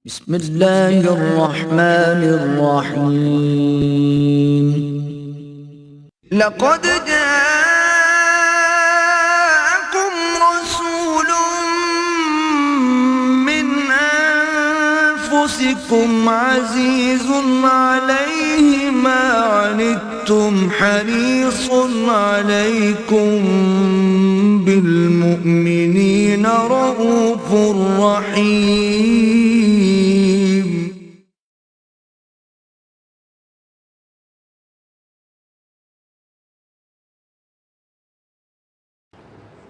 بسم الله الرحمن الرحيم. لقد جاءكم رسول من أنفسكم عزيز عليه ما عنتم حريص عليكم بالمؤمنين رؤوف رحيم.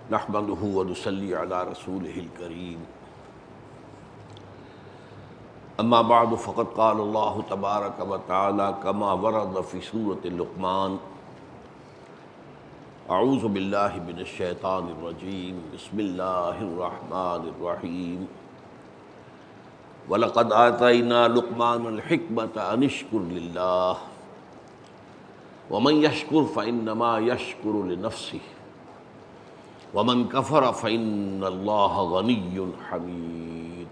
نحمده ونصلي على رسوله الكريم. اما بعد فقد قال الله تبارك وتعالى كما ورد في سورة لقمان: اعوذ بالله من الشیطان الرجیم، بسم اللہ الرحمن الرحیم. وَلَقَدْ آتَيْنَا لُقْمَانَ الْحِكْمَةَ أَنِ اشْكُرْ لِلَّهِ وَمَنْ يَشْكُرْ فَإِنَّمَا يَشْكُرُ لِنَفْسِهِ وَمَنْ كَفَرَ فَإِنَّ اللَّهَ غَنِيٌّ حَمِيدٌ.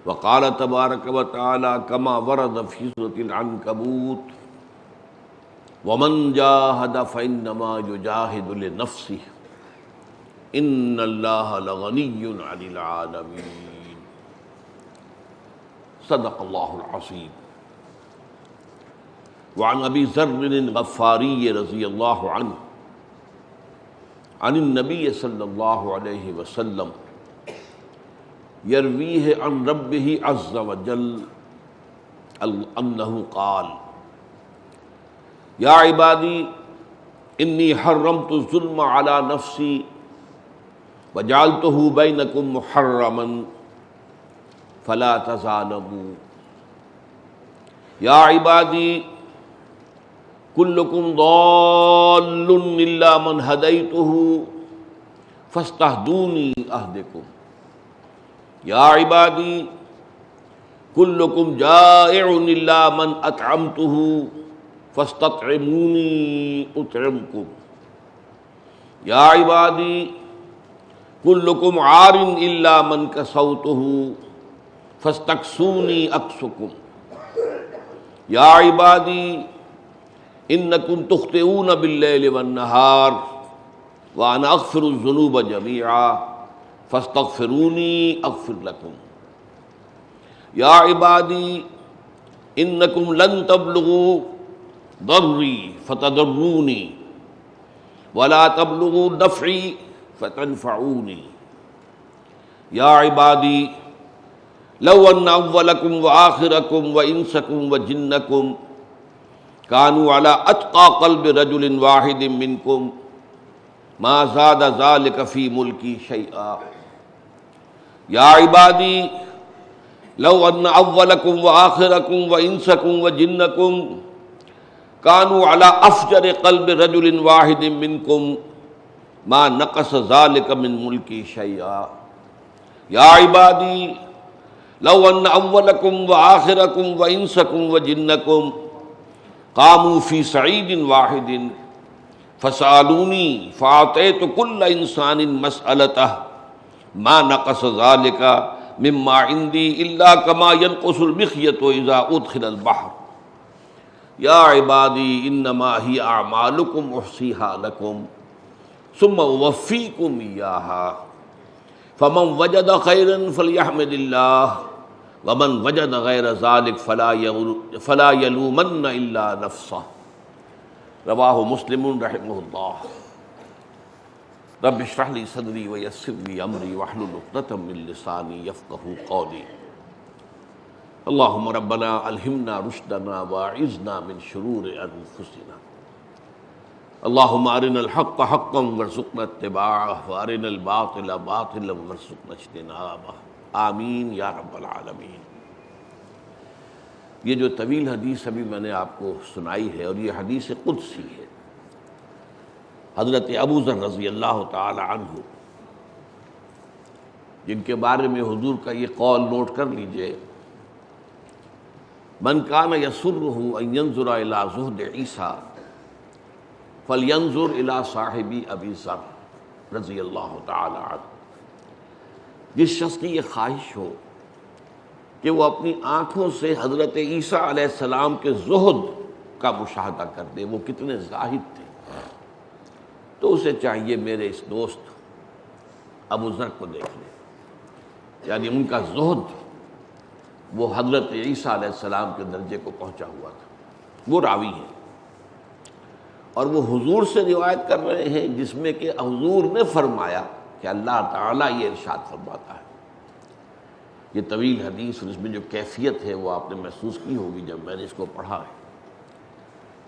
وقال تبارك وتعالى كما ورد في سورة العنكبوت: ومن جاهد فإنما يجاهد لنفسه إن الله لغني عن العالمين. صدق الله العظيم. وعن أبي ذر الغفاري رضي الله عنه عن النبي صلى الله عليه وسلم يرويه عن ربه عز وجل أنه قال: يا عبادي إني حرمت الظلم على نفسي وجعلته بينكم محرما فلا تظالموا. يا عبادي كلكم ضال إلا من هديته فاستهدوني أهدكم. يا عبادي كلكم جائع إلا من أطعمته فاستطعموني أطعمكم. يا عبادي كلكم عار إلا من كسوته فاستكسوني أكسكم. يا عبادي إنكم تخطئون بالليل والنهار وأنا أغفر الذنوب جميعا فاستغفروني أغفر لكم. يا عبادي إنكم لن تبلغوا ضري فتضروني ولا تبلغوا نفعي فتنفعوني. يا عبادي لو أن أولكم وآخركم وإنسكم وجنكم كانوا على أتقى قلب رجل واحد منكم ما زاد ذلك في ملكي شيئا. يا عبادي لو أن أولكم وآخركم وإنسكم وجنكم كانوا على أفجر قلب رجل واحد منكم ما نقص ذلك من ملكي شيئا. يا عبادي لو أن أولكم وآخركم وإنسكم وجنكم قاموا في صعيد واحد فسألوني فأعطيت كل إنسان مسألته ما نقص ذلك مما عندي إلا كما ينقص المخيط إذا أدخل البحر. يا عبادي إنما هي أعمالكم أحصيها لكم ثم أوفيكم إياها فمن وجد خيرا فليحمد الله ومن وجد غير ذلك فلا يلومن إلا نفسه. رواہ مسلم رحمہ اللہ. رب اشرح لي صدری ويسر لي امری واحلل عقدۃ من لسانی یفقہوا قولی. اللہم ربنا الہمنا رشدنا واعذنا من شرور انفسنا. اللہم ارنا الحق حقا وارزقنا اتباعہ وارنا الباطل باطلا وارزقنا اجتنابہ. آمین یا رب العالمین. یہ جو طویل حدیث ابھی میں نے آپ کو سنائی ہے اور یہ حدیث قدسی ہے. حضرت ابو ذر رضی اللہ تعالی عنہ جن کے بارے میں حضور کا یہ قول نوٹ کر لیجئے: من کان یسرہ ان ینظر الی زہد عیسیٰ فلینظر الی صاحب ابی ذر رضی اللہ تعالی عنہ. جس شخص کی یہ خواہش ہو کہ وہ اپنی آنکھوں سے حضرت عیسیٰ علیہ السلام کے زہد کا مشاہدہ کر دے، وہ کتنے زاہد تھے۔ تو اسے چاہیے میرے اس دوست ابو ذر کو دیکھ لے، یعنی ان کا زہد وہ حضرت عیسیٰ علیہ السلام کے درجے کو پہنچا ہوا تھا۔ وہ راوی ہیں اور وہ حضور سے روایت کر رہے ہیں، جس میں کہ حضور نے فرمایا کہ اللہ تعالیٰ یہ ارشاد فرماتا ہے۔ یہ طویل حدیث اور اس میں جو کیفیت ہے وہ آپ نے محسوس کی ہوگی جب میں نے اس کو پڑھا ہے،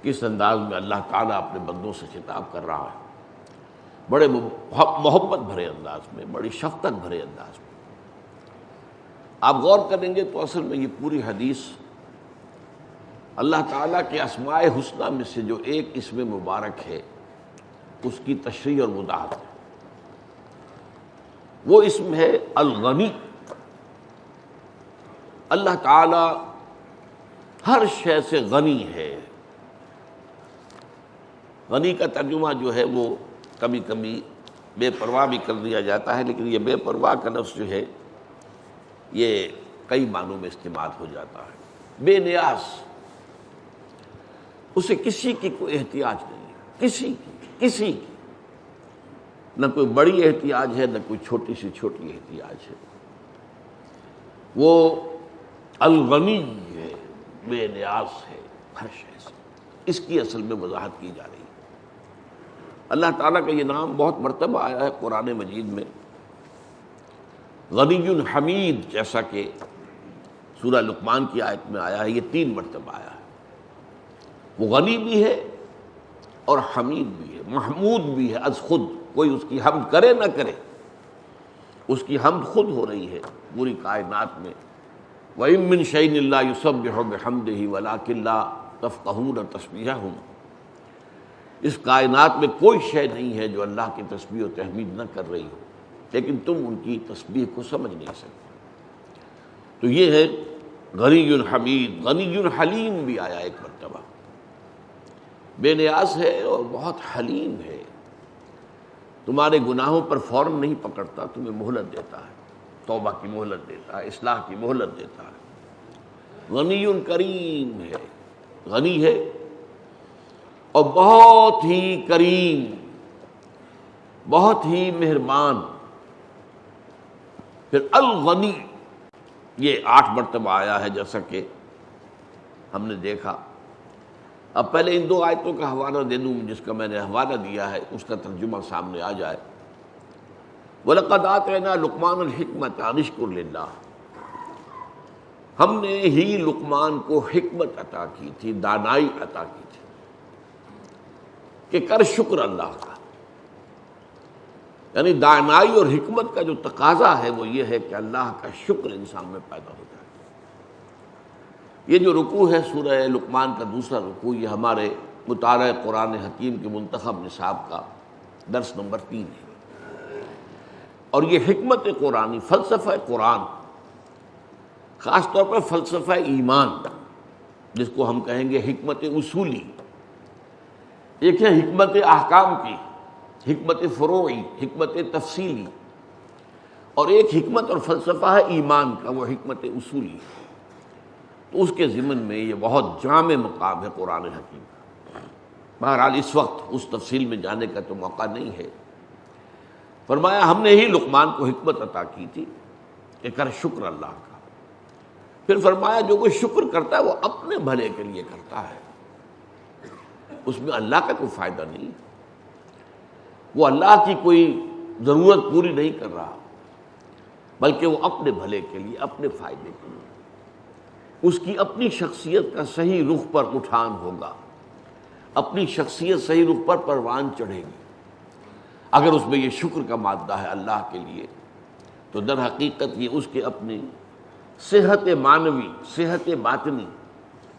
کس انداز میں اللہ تعالیٰ اپنے بندوں سے خطاب کر رہا ہے، بڑے محبت بھرے انداز میں، بڑی شفقت بھرے انداز میں۔ آپ غور کریں گے تو اصل میں یہ پوری حدیث اللہ تعالیٰ کے اسماء حسنیٰ میں سے جو ایک اسم مبارک ہے اس کی تشریح اور وضاحت ہے۔ وہ اسم ہے الغنی۔ اللہ تعالیٰ ہر شے سے غنی ہے۔ غنی کا ترجمہ جو ہے وہ کبھی کبھی بے پرواہ بھی کر دیا جاتا ہے، لیکن یہ بے پرواہ کا لفظ جو ہے یہ کئی معنوں میں استعمال ہو جاتا ہے۔ بے نیاز، اسے کسی کی کوئی احتیاج نہیں، کسی کی نہ کوئی بڑی احتیاج ہے، نہ کوئی چھوٹی سی چھوٹی احتیاج ہے۔ وہ الغنی ہے، بے نیاز ہے ہر شے سے۔ اس کی اصل میں وضاحت کی جا رہی ہے۔ اللہ تعالیٰ کا یہ نام بہت مرتبہ آیا ہے قرآن مجید میں، غنی حمید، جیسا کہ سورہ لقمان کی آیت میں آیا ہے، یہ 3 مرتبہ آیا ہے۔ وہ غنی بھی ہے اور حمید بھی ہے، محمود بھی ہے از خود، کوئی اس کی حمد کرے نہ کرے، اس کی حمد خود ہو رہی ہے پوری کائنات میں۔ وَإِن مِّن شَيْءٍ إِلَّا يُسَبِّحُ بِحَمْدِهِ وَلَٰكِن لَّا تَفْقَهُونَ تَسْبِيحَهُمْ۔ اس کائنات میں کوئی شے نہیں ہے جو اللہ کی تسبیح و تحمید نہ کر رہی ہو، لیکن تم ان کی تسبیح کو سمجھ نہیں سکتے۔ تو یہ ہے غنی حمید۔ غنی حلیم بھی آیا ایک مرتبہ، بے نیاز ہے اور بہت حلیم ہے، تمہارے گناہوں پر فوراً نہیں پکڑتا، تمہیں مہلت دیتا ہے، توبہ کی مہلت دیتا ہے، اصلاح کی مہلت دیتا ہے۔ غنی کریم ہے، غنی ہے اور بہت ہی کریم، بہت ہی مہربان۔ پھر الغنی یہ 8 مرتبہ آیا ہے جیسا کہ ہم نے دیکھا۔ اب پہلے ان 2 آیتوں کا حوالہ دے دوں، جس کا میں نے حوالہ دیا ہے اس کا ترجمہ سامنے آ جائے۔ وَلَقَدْ آتَيْنَا لُقْمَانَ الْحِكْمَةَ أَنِ اشْكُرْ لِلَّهِ۔ ہم نے ہی لقمان کو حکمت عطا کی تھی، دانائی عطا کی تھی کہ کر شکر اللہ کا۔ یعنی دانائی اور حکمت کا جو تقاضا ہے وہ یہ ہے کہ اللہ کا شکر انسان میں پیدا ہو جائے۔ یہ جو رکوع ہے سورہ لقمان کا دوسرا رکوع، یہ ہمارے مطالعہ قرآن حکیم کے منتخب نصاب کا درس نمبر 3 ہے، اور یہ حکمت قرآنی، فلسفہ قرآن، خاص طور پر فلسفہ ایمان، جس کو ہم کہیں گے حکمت اصولی۔ ایک ہے حکمت احکام کی، حکمت فروعی، حکمت تفصیلی، اور ایک حکمت اور فلسفہ ہے ایمان کا، وہ حکمت اصولی۔ تو اس کے ضمن میں یہ بہت جامع مقام ہے قرآن حکیم کا۔ بہرحال اس وقت اس تفصیل میں جانے کا تو موقع نہیں ہے۔ فرمایا ہم نے ہی لقمان کو حکمت عطا کی تھی کہ کر شکر اللہ کا۔ پھر فرمایا جو کوئی شکر کرتا ہے وہ اپنے بھلے کے لیے کرتا ہے، اس میں اللہ کا کوئی فائدہ نہیں، وہ اللہ کی کوئی ضرورت پوری نہیں کر رہا، بلکہ وہ اپنے بھلے کے لیے، اپنے فائدے کے لیے۔ اس کی اپنی شخصیت کا صحیح رخ پر اٹھان ہوگا، اپنی شخصیت صحیح رخ پر پروان چڑھے گی۔ اگر اس میں یہ شکر کا مادہ ہے اللہ کے لیے، تو در حقیقت یہ اس کے اپنی صحت معنوی، صحت باطنی،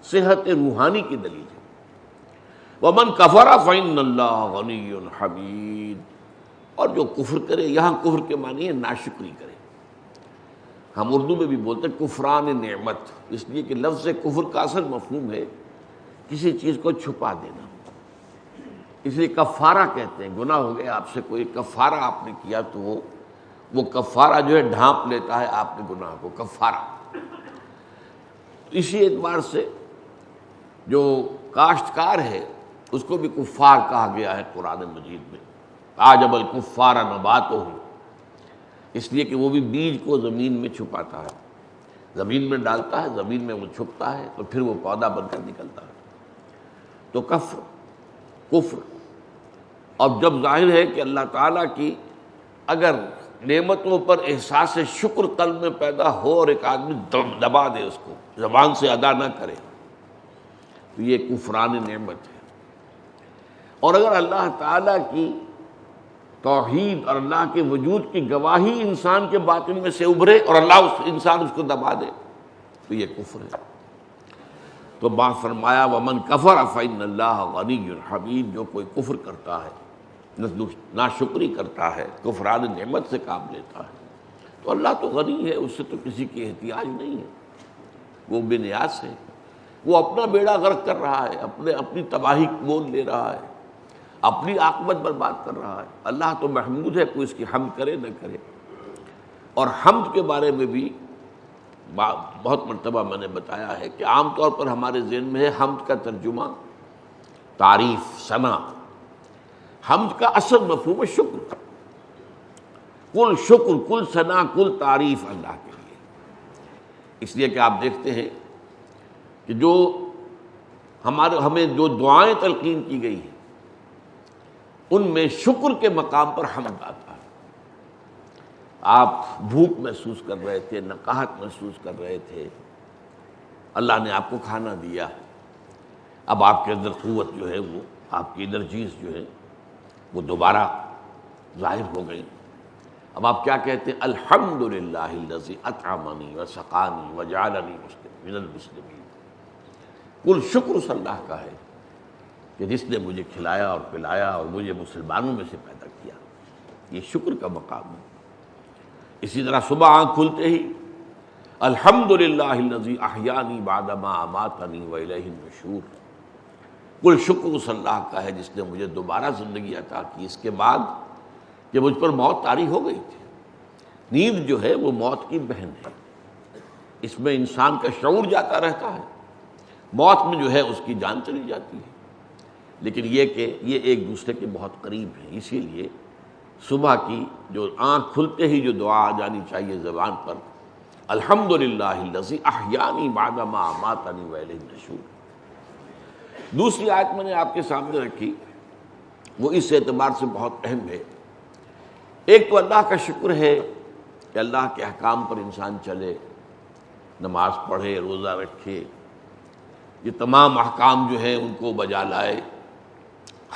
صحت روحانی کی دلیل ہے۔ وَمَنْ كَفَرَ فَإِنَّ اللَّهَ غَنِيٌّ حَمِيدٌ۔ اور جو کفر کرے، یہاں کفر کے معنی ہے ناشکری کرے۔ ہم اردو میں بھی بولتے ہیں کفران نعمت، اس لیے کہ لفظ کفر کا اصل مفہوم ہے کسی چیز کو چھپا دینا، اس لیے کفارہ کہتے ہیں۔ گناہ ہو گیا آپ سے، کوئی کفارہ آپ نے کیا تو وہ کفارہ جو ہے ڈھانپ لیتا ہے آپ کے گناہ کو، کفارہ۔ اسی اعتبار سے جو کاشتکار ہے اس کو بھی کفار کہا گیا ہے قرآن مجید میں، اعجب الکفار نباتہ، اس لیے کہ وہ بھی بیج کو زمین میں چھپاتا ہے، زمین میں ڈالتا ہے، زمین میں وہ چھپتا ہے، تو پھر وہ پودا بن کر نکلتا ہے۔ تو کفر، اب جب ظاہر ہے کہ اللہ تعالیٰ کی اگر نعمتوں پر احساس شکر قلب میں پیدا ہو اور ایک آدمی دبا دے اس کو، زبان سے ادا نہ کرے، تو یہ کفران نعمت ہے۔ اور اگر اللہ تعالیٰ کی توحید اور اللہ کے وجود کی گواہی انسان کے باطن میں سے ابھرے اور انسان اس کو دبا دے تو یہ کفر ہے۔ تو بات فرمایا ومن کفر فإن اللہ غنی حمید، جو کوئی کفر کرتا ہے، ناشکری کرتا ہے، کفران نعمت سے کام لیتا ہے، تو اللہ تو غنی ہے، اس سے تو کسی کی احتیاج نہیں ہے، وہ بے نیاز ہے، وہ اپنا بیڑا غرق کر رہا ہے، اپنی تباہی مول لے رہا ہے، اپنی عاقبت برباد کر رہا ہے۔ اللہ تو محمود ہے، کوئی اس کی حمد کرے نہ کرے۔ اور حمد کے بارے میں بھی بہت مرتبہ میں نے بتایا ہے کہ عام طور پر ہمارے ذہن میں ہے حمد کا ترجمہ تعریف، ثنا۔ حمد کا اصل مفہوم ہے شکر، کل شکر، کل ثنا، کل تعریف اللہ کے لیے۔ اس لیے کہ آپ دیکھتے ہیں کہ جو ہمیں جو دعائیں تلقین کی گئی ہیں ان میں شکر کے مقام پر حمد آتا ہے۔ آپ بھوک محسوس کر رہے تھے، نقاہت محسوس کر رہے تھے، اللہ نے آپ کو کھانا دیا، اب آپ کے اندر قوت جو ہے، وہ آپ کی انرجیز جو ہے وہ دوبارہ ظاہر ہو گئی۔ اب آپ کیا کہتے ہیں؟ الحمدللہ الذی اطعمنی وسقانی وجعلنی من المسلمین۔ کل شکر اس اللہ کا ہے کہ جس نے مجھے کھلایا اور پلایا اور مجھے مسلمانوں میں سے پیدا کیا، یہ شکر کا مقام ہے۔ اسی طرح صبح آنکھ کھلتے ہی الحمدللہ الذی احیانی بعد ما اماتنی والیہ النشور، کل شکر اس اللہ کا ہے جس نے مجھے دوبارہ زندگی عطا کی اس کے بعد کہ مجھ پر موت طاری ہو گئی تھی۔ نیند جو ہے وہ موت کی بہن ہے، اس میں انسان کا شعور جاتا رہتا ہے، موت میں جو ہے اس کی جان چلی جاتی ہے، لیکن یہ کہ یہ ایک دوسرے کے بہت قریب ہیں۔ اسی لیے صبح کی جو آنکھ کھلتے ہی جو دعا آ جانی چاہیے زبان پر، الحمدللہ الذی احیانی بعد ما اماتنی والیہ النشور۔ دوسری آیت میں نے آپ کے سامنے رکھی، وہ اس اعتبار سے بہت اہم ہے۔ ایک تو اللہ کا شکر ہے کہ اللہ کے احکام پر انسان چلے، نماز پڑھے، روزہ رکھے، یہ تمام احکام جو ہیں ان کو بجا لائے،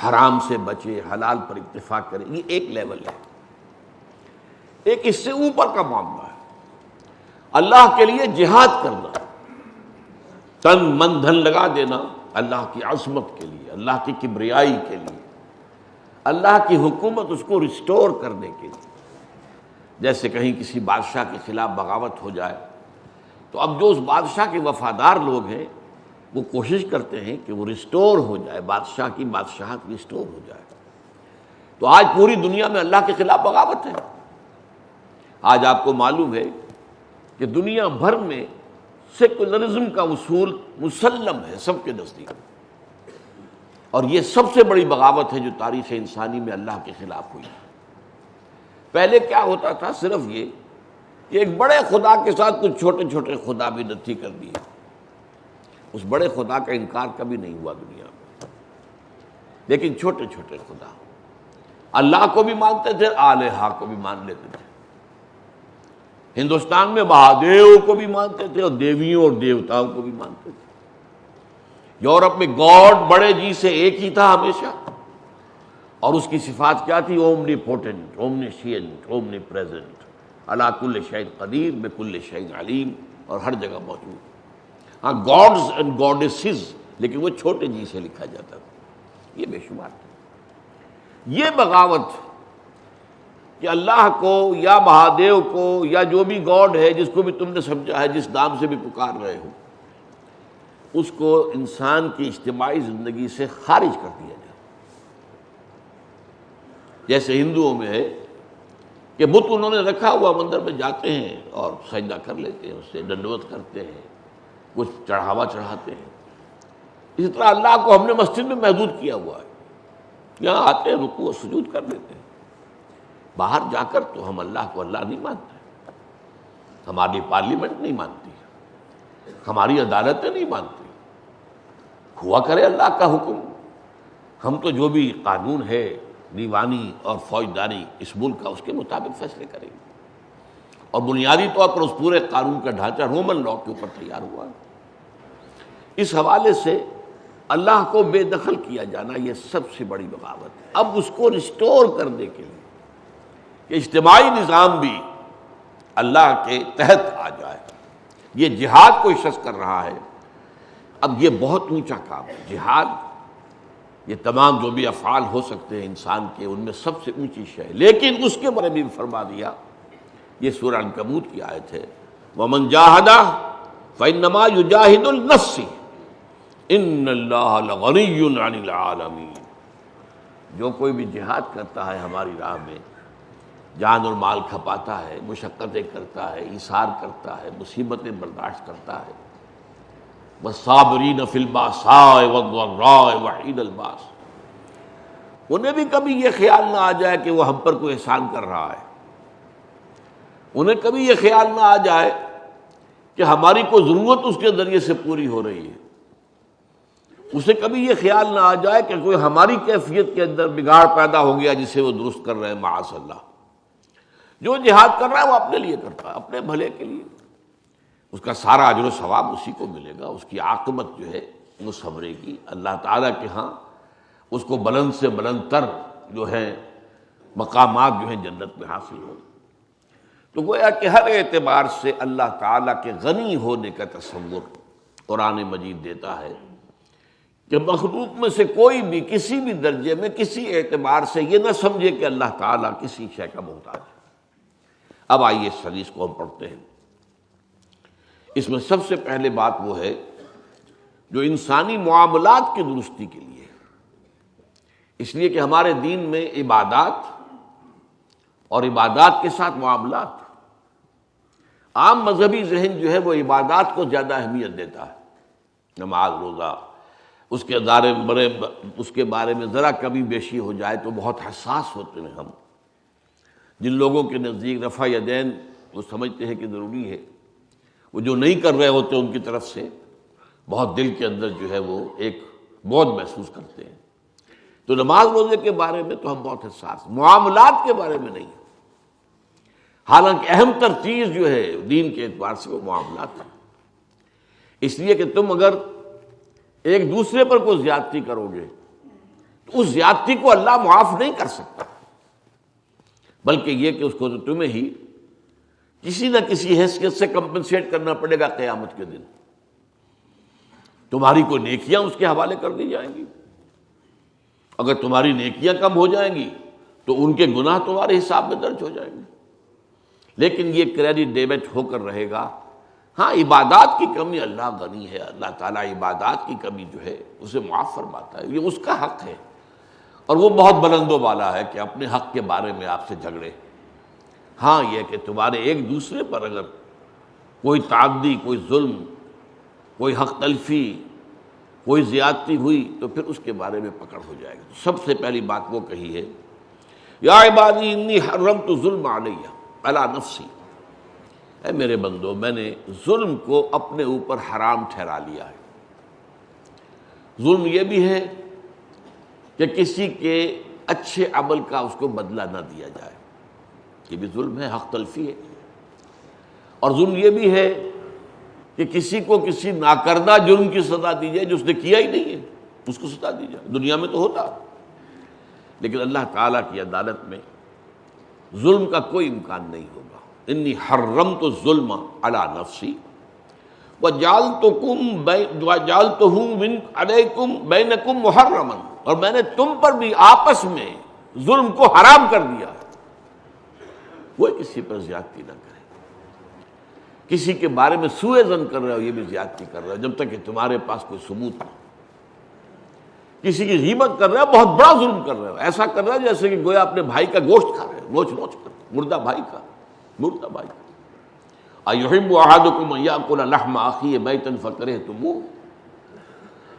حرام سے بچے، حلال پر اتفاق کرے، یہ ایک لیول ہے۔ ایک اس سے اوپر کا معاملہ ہے، اللہ کے لیے جہاد کرنا، تن من دھن لگا دینا اللہ کی عظمت کے لیے، اللہ کی کبریائی کے لیے، اللہ کی حکومت اس کو ریسٹور کرنے کے لیے۔ جیسے کہیں کسی بادشاہ کے خلاف بغاوت ہو جائے تو اب جو اس بادشاہ کے وفادار لوگ ہیں وہ کوشش کرتے ہیں کہ وہ ریسٹور ہو جائے، بادشاہ کی بادشاہت ریسٹور ہو جائے۔ تو آج پوری دنیا میں اللہ کے خلاف بغاوت ہے۔ آج آپ کو معلوم ہے کہ دنیا بھر میں سیکولرزم کا اصول مسلم ہے سب کے نزدیک، اور یہ سب سے بڑی بغاوت ہے جو تاریخ انسانی میں اللہ کے خلاف ہوئی۔ پہلے کیا ہوتا تھا؟ صرف یہ کہ ایک بڑے خدا کے ساتھ کچھ چھوٹے چھوٹے خدا بھی نتھی کر دیے، اس بڑے خدا کا انکار کبھی نہیں ہوا دنیا میں، لیکن چھوٹے چھوٹے خدا، اللہ کو بھی مانتے تھے، آلہہ کو بھی مان لیتے تھے۔ ہندوستان میں مہادیو کو بھی مانتے تھے اور دیویوں اور دیوتاؤں کو بھی مانتے تھے۔ یورپ میں گاڈ بڑے جی سے ایک ہی تھا ہمیشہ، اور اس کی صفات کیا تھی؟ اومنی پوٹنٹ، اومنیشینٹ، اومنی پریزنٹ، علی کل شیء قدیر، بکل شیء علیم، اور ہر جگہ موجود۔ ہاں گاڈز اینڈ گاڈیسز، لیکن وہ چھوٹے جی سے لکھا جاتا تھا، یہ بے شمار تھا۔ یہ بغاوت کہ اللہ کو یا مہادیو کو یا جو بھی گاڈ ہے جس کو بھی تم نے سمجھا ہے، جس نام سے بھی پکار رہے ہو، اس کو انسان کی اجتماعی زندگی سے خارج کر دیا جائے۔ جیسے ہندوؤں میں ہے کہ بت انہوں نے رکھا ہوا، مندر میں جاتے ہیں اور سجدہ کر لیتے ہیں، اس سے دنڈوت کرتے ہیں، کچھ چڑھاوا چڑھاتے ہیں. اسی طرح اللہ کو ہم نے مسجد میں محدود کیا ہوا ہے. یہاں آتے ہیں رکوع و سجود کر لیتے ہیں. باہر جا کر تو ہم اللہ کو اللہ نہیں مانتے. ہماری پارلیمنٹ نہیں مانتی, ہماری عدالتیں نہیں مانتی. ہوا کرے اللہ کا حکم, ہم تو جو بھی قانون ہے دیوانی اور فوجداری اس ملک کا, اس کے مطابق فیصلے کریں گے. اور بنیادی طور پر اس پورے قانون کا ڈھانچہ رومن لا کے اوپر تیار ہوا ہے. اس حوالے سے اللہ کو بے دخل کیا جانا یہ سب سے بڑی بغاوت ہے. اب اس کو ریسٹور کرنے کے لیے کہ اجتماعی نظام بھی اللہ کے تحت آ جائے, یہ جہاد کوئی شخص کر رہا ہے. اب یہ بہت اونچا کام ہے جہاد. یہ تمام جو بھی افعال ہو سکتے ہیں انسان کے, ان میں سب سے اونچی شے ہے. لیکن اس کے بارے میں بھی فرما دیا, یہ سورہ عنکبوت کی آیت ہے, وَمَنْ جَاهَدَ فَإِنَّمَا يُجَاهِدُ لِنَفْسِهِ إِنَّ اللَّهَ لَغَنِيٌّ عَنِ الْعَالَمِينَ. جو کوئی بھی جہاد کرتا ہے ہماری راہ میں, جان اور مال کھپاتا ہے, مشقتیں کرتا ہے, ایثار کرتا ہے, مصیبتیں برداشت کرتا ہے, وَالصَّابِرِينَ فِي الْبَأْسَاءِ وَالضَّرَّاءِ وَحِينَ الْبَأْسِ, انہیں بھی کبھی یہ خیال نہ آ جائے کہ وہ ہم پر کوئی احسان کر رہا ہے. انہیں کبھی یہ خیال نہ آ جائے کہ ہماری کوئی ضرورت اس کے ذریعے سے پوری ہو رہی ہے. اسے کبھی یہ خیال نہ آ جائے کہ کوئی ہماری کیفیت کے اندر بگاڑ پیدا ہو گیا جسے وہ درست کر رہے ہیں. معاذ اللہ. جو جہاد کر رہا ہے وہ اپنے لیے کرتا ہے, اپنے بھلے کے لیے. اس کا سارا اجر و ثواب اسی کو ملے گا. اس کی عاقبت جو ہے وہ سنورے گی. اللہ تعالیٰ کے ہاں اس کو بلند سے بلند تر جو ہے مقامات جو ہیں جنت میں حاصل ہوں. تو گویا کہ ہر اعتبار سے اللہ تعالیٰ کے غنی ہونے کا تصور قرآن مجید دیتا ہے کہ مخلوق میں سے کوئی بھی کسی بھی درجے میں کسی اعتبار سے یہ نہ سمجھے کہ اللہ تعالیٰ کسی شے کا محتاج ہے. اب آئیے اس حدیث کو ہم پڑھتے ہیں. اس میں سب سے پہلے بات وہ ہے جو انسانی معاملات کی درستی کے لیے, اس لیے کہ ہمارے دین میں عبادات اور عبادات کے ساتھ معاملات, عام مذہبی ذہن جو ہے وہ عبادات کو زیادہ اہمیت دیتا ہے. نماز روزہ اس کے بارے میں ذرا کمی بیشی ہو جائے تو بہت حساس ہوتے ہیں ہم. جن لوگوں کے نزدیک رفع یدین وہ سمجھتے ہیں کہ ضروری ہے, وہ جو نہیں کر رہے ہوتے ان کی طرف سے بہت دل کے اندر جو ہے وہ ایک بہت محسوس کرتے ہیں. تو نماز روزے کے بارے میں تو ہم بہت حساس, معاملات کے بارے میں نہیں. حالانکہ اہم تر چیز جو ہے دین کے اعتبار سے وہ معاملات ہیں. اس لیے کہ تم اگر ایک دوسرے پر کوئی زیادتی کرو گے تو اس زیادتی کو اللہ معاف نہیں کر سکتا, بلکہ یہ کہ اس کو تمہیں ہی کسی نہ کسی حیثیت سے کمپنسیٹ کرنا پڑے گا. قیامت کے دن تمہاری کوئی نیکیاں اس کے حوالے کر دی جائیں گی. اگر تمہاری نیکیاں کم ہو جائیں گی تو ان کے گناہ تمہارے حساب میں درج ہو جائیں گے. لیکن یہ کریڈٹ ڈیبٹ ہو کر رہے گا. ہاں عبادات کی کمی اللہ غنی ہے, اللہ تعالیٰ عبادات کی کمی جو ہے اسے معاف فرماتا ہے, یہ اس کا حق ہے. اور وہ بہت بلند و بالا ہے کہ اپنے حق کے بارے میں آپ سے جھگڑے. ہاں یہ کہ تمہارے ایک دوسرے پر اگر کوئی تعدی, کوئی ظلم, کوئی حق تلفی, کوئی زیادتی ہوئی تو پھر اس کے بارے میں پکڑ ہو جائے گی. سب سے پہلی بات وہ کہی ہے, یا عبادی انی حرمت ظلم علیہ علی نفسی, اے میرے بندو میں نے ظلم کو اپنے اوپر حرام ٹھہرا لیا ہے. ظلم یہ بھی ہے کہ کسی کے اچھے عمل کا اس کو بدلہ نہ دیا جائے, یہ بھی ظلم ہے, حق تلفی ہے. اور ظلم یہ بھی ہے کہ کسی کو کسی ناکردہ جرم کی سزا دی جائے جو اس نے کیا ہی نہیں ہے, اس کو سزا دی جائے. دنیا میں تو ہوتا, لیکن اللہ تعالیٰ کی عدالت میں ظلم کا کوئی امکان نہیں ہوگا. انی حرمت الظلم علی نفسی وجعلتہ علیکم بینکم محرما, اور میں نے تم پر بھی آپس میں ظلم کو حرام کر دیا. کوئی کسی پر زیادتی نہ کرے. کسی کے بارے میں سوء ظن کر رہے ہو یہ بھی زیادتی کر رہے ہو جب تک کہ تمہارے پاس کوئی ثبوت نہ. کسی کی غیبت کر رہے ہو, بہت بڑا ظلم کر رہے ہو. ایسا کر رہے ہو جیسے کہ گویا اپنے بھائی کا گوشت کھا رہے ہو, نوچ نوچ کر, مردہ بھائی کا. ایحب احدکم ان یاکل لحم اخیہ میتا فکرہتموہ،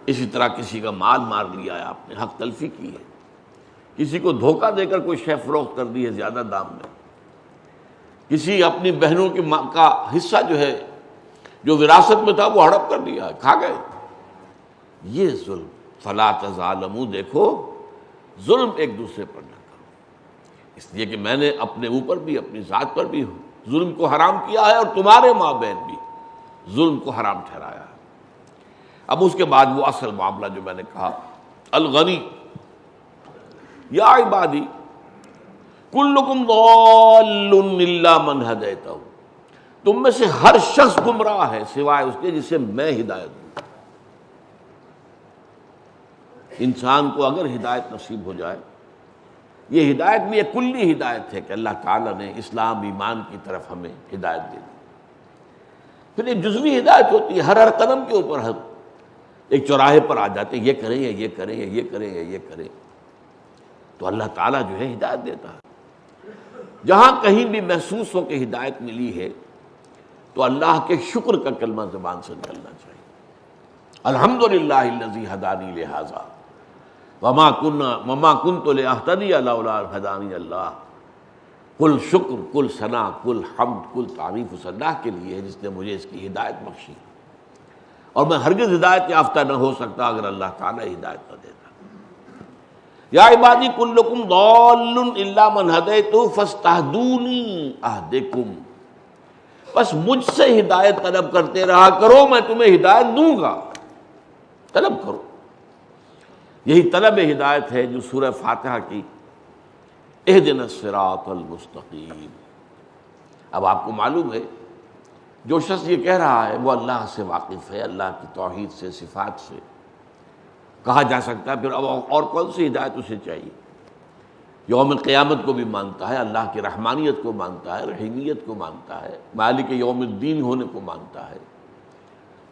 اسی طرح کسی کا مال مار لیا ہے آپ نے، حق تلفی کی ہے، کسی کو دھوکہ دے کر کوئی شے فروخت کر دی ہے زیادہ دام میں، کسی اپنی بہنوں کی ماں کا حصہ جو ہے جو وراثت میں تھا وہ ہڑپ کر دیا ہے، کھا گئے، یہ ظلم۔ فلا تظالموا، دیکھو ظلم ایک دوسرے پر نہ کرو، اس لیے کہ میں نے اپنے اوپر بھی اپنی ذات پر بھی ظلم کو حرام کیا ہے اور تمہارے مابین بھی ظلم کو حرام ٹھہرایا ہے۔ اب اس کے بعد وہ اصل معاملہ جو میں نے کہا، الغنی یا عبادی کلکم ضال الا من ہدیتہ، تم میں سے ہر شخص گمراہ ہے سوائے اس کے جسے میں ہدایت دوں۔ انسان کو اگر ہدایت نصیب ہو جائے، یہ ہدایت بھی ایک کلی ہدایت ہے کہ اللہ تعالیٰ نے اسلام ایمان کی طرف ہمیں ہدایت دے دی، پھر ایک جزوی ہدایت ہوتی ہے، ہر قدم کے اوپر ہم ایک چوراہے پر آ جاتے ہیں، یہ کریں یا یہ کریں یا یہ کریں یا یہ کریں، تو اللہ تعالیٰ جو ہے ہدایت دیتا ہے۔ جہاں کہیں بھی محسوس ہو کہ ہدایت ملی ہے تو اللہ کے شکر کا کلمہ زبان سے نکلنا چاہیے، الحمدللہ الذی ہدانی لہذا وما کنت لأہتدی لولا ان ہدانی اللہ، کل شکر، کل ثنا، کل حمد، کل تعریف اس اللہ کے لیے ہے جس نے مجھے اس کی ہدایت بخشی، اور میں ہرگز ہدایت یافتہ نہ ہو سکتا اگر اللہ تعالیٰ ہدایت نہ دیتا۔ یا عبادی کلکم ضال الا من ہدیت فاستہدونی اہدکم، بس مجھ سے ہدایت طلب کرتے رہا کرو، میں تمہیں ہدایت دوں گا، طلب کرو۔ یہی طلب ہدایت ہے جو سورہ فاتحہ کی اہدنا الصراط المستقیم۔ اب آپ کو معلوم ہے جو شخص یہ کہہ رہا ہے وہ اللہ سے واقف ہے، اللہ کی توحید سے، صفات سے، کہا جا سکتا ہے پھر اب اور کون سی ہدایت اسے چاہیے؟ یوم قیامت کو بھی مانتا ہے، اللہ کی رحمانیت کو مانتا ہے، رحیمیت کو مانتا ہے، مالک یوم الدین ہونے کو مانتا ہے،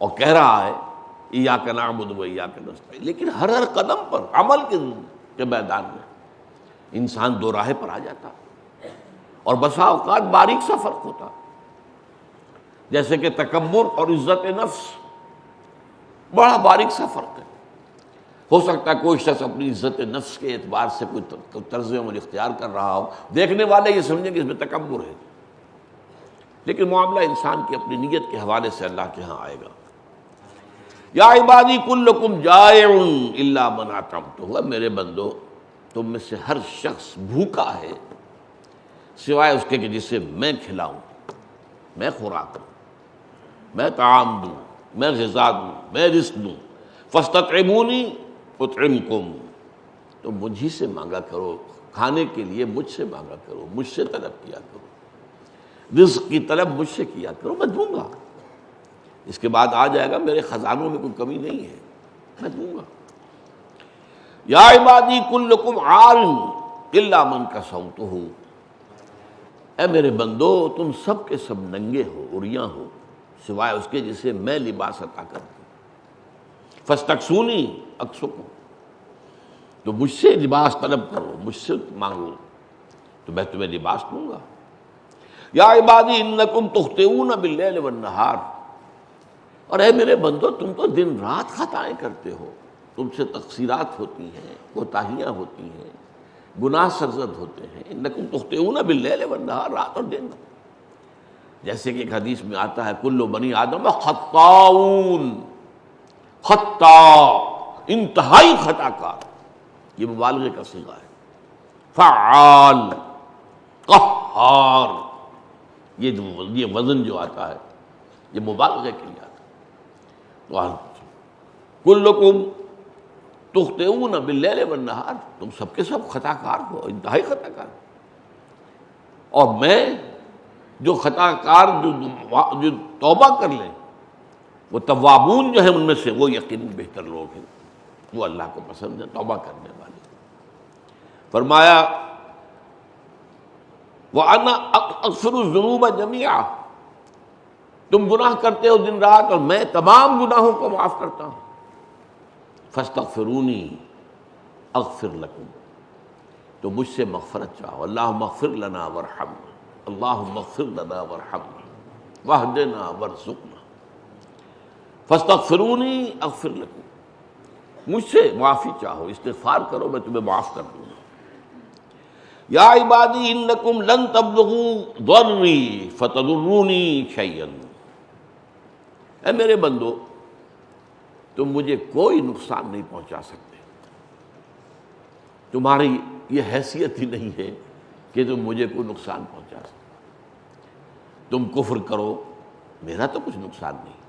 اور کہہ رہا ہے ایاک نعبد و ایاک نستعین، لیکن ہر قدم پر عمل کے میدان میں انسان دو راہے پر آ جاتا، اور بسا اوقات باریک سا فرق ہوتا، جیسے کہ تکبر اور عزت نفس، بڑا باریک سا فرق ہے۔ ہو سکتا ہے کوئی شخص اپنی عزت نفس کے اعتبار سے کوئی طرز عمل اختیار کر رہا ہو، دیکھنے والے یہ سمجھیں کہ اس میں تکبر ہے، لیکن معاملہ انسان کی اپنی نیت کے حوالے سے اللہ کے ہاں آئے گا۔ یا عبادی کلکم جائع الا من اطعمتہ، میرے بندو تم میں سے ہر شخص بھوکا ہے سوائے اس کے کہ جسے میں کھلاؤں، میں خوراک دوں، میں طعام دوں، میں غذا دوں، میں رزق دوں، فاستطعمونی اطعمکم، تو مجھ ہی سے مانگا کرو، کھانے کے لیے مجھ سے مانگا کرو، مجھ سے طلب کیا کرو، رزق کی طلب مجھ سے کیا کرو، میں دوں گا۔ اس کے بعد آ جائے گا میرے خزانوں میں کوئی کمی نہیں ہے، میں دوں گا۔ یا عبادی کلکم عار الا من کسوتہ، اے میرے بندو تم سب کے سب ننگے ہو، عریاں ہو، سوائے اس کے جسے میں لباس عطا کرتا ہوں، فاستکسونی اکسکم، تو مجھ سے لباس طلب کرو، مجھ سے مانگو تو میں تمہیں لباس دوں گا۔ یا عبادی انکم تخطئون باللیل والنہار، اور اے میرے بندو تم تو دن رات خطائیں کرتے ہو، تم سے تقصیرات ہوتی ہیں، کوتاہیاں ہوتی ہیں، گناہ سرزد ہوتے ہیں، انکم تخطئون باللیل والنہار، رات اور دن، جیسے کہ ایک حدیث میں آتا ہے کل بنی آدم خطاؤون، خطاء انتہائی خطا کار، یہ مبالغے کا صیغہ ہے، فعال، قہار، یہ وزن جو آتا ہے یہ مبالغے کے لیے آتا ہے۔ کلکم تخطئون باللیل والنہار، تم سب کے سب خطا کار ہو، انتہائی خطا کار، اور میں جو خطا کار جو توبہ کر لیں، وہ توابون جو ہیں ان میں سے وہ یقیناً بہتر لوگ ہیں، وہ اللہ کو پسند ہے، توبہ کرنے والے۔ فرمایا وَأَنَا أَغْفِرُ الذُّنُوبَ جَمِيعًا، تم گناہ کرتے ہو دن رات اور میں تمام گناہوں کو معاف کرتا ہوں، فاستغفرونی اغفر لکم، تو مجھ سے مغفرت چاہو، اللہم اغفر لنا وارحمنا، اللہم اغفر لنا وارحمنا، واہدنا وارزقنا فاستغفرونی اغفر لکم، مجھ سے معافی چاہو، استغفار کرو، میں تمہیں معاف کر دوں گا۔ یا عبادی انکم لن تبلغوا ضرری فتضرونی شیئا، اے میرے بندو تم مجھے کوئی نقصان نہیں پہنچا سکتے، تمہاری یہ حیثیت ہی نہیں ہے کہ تم مجھے کوئی نقصان پہنچا سکتے، تم کفر کرو میرا تو کچھ نقصان نہیں،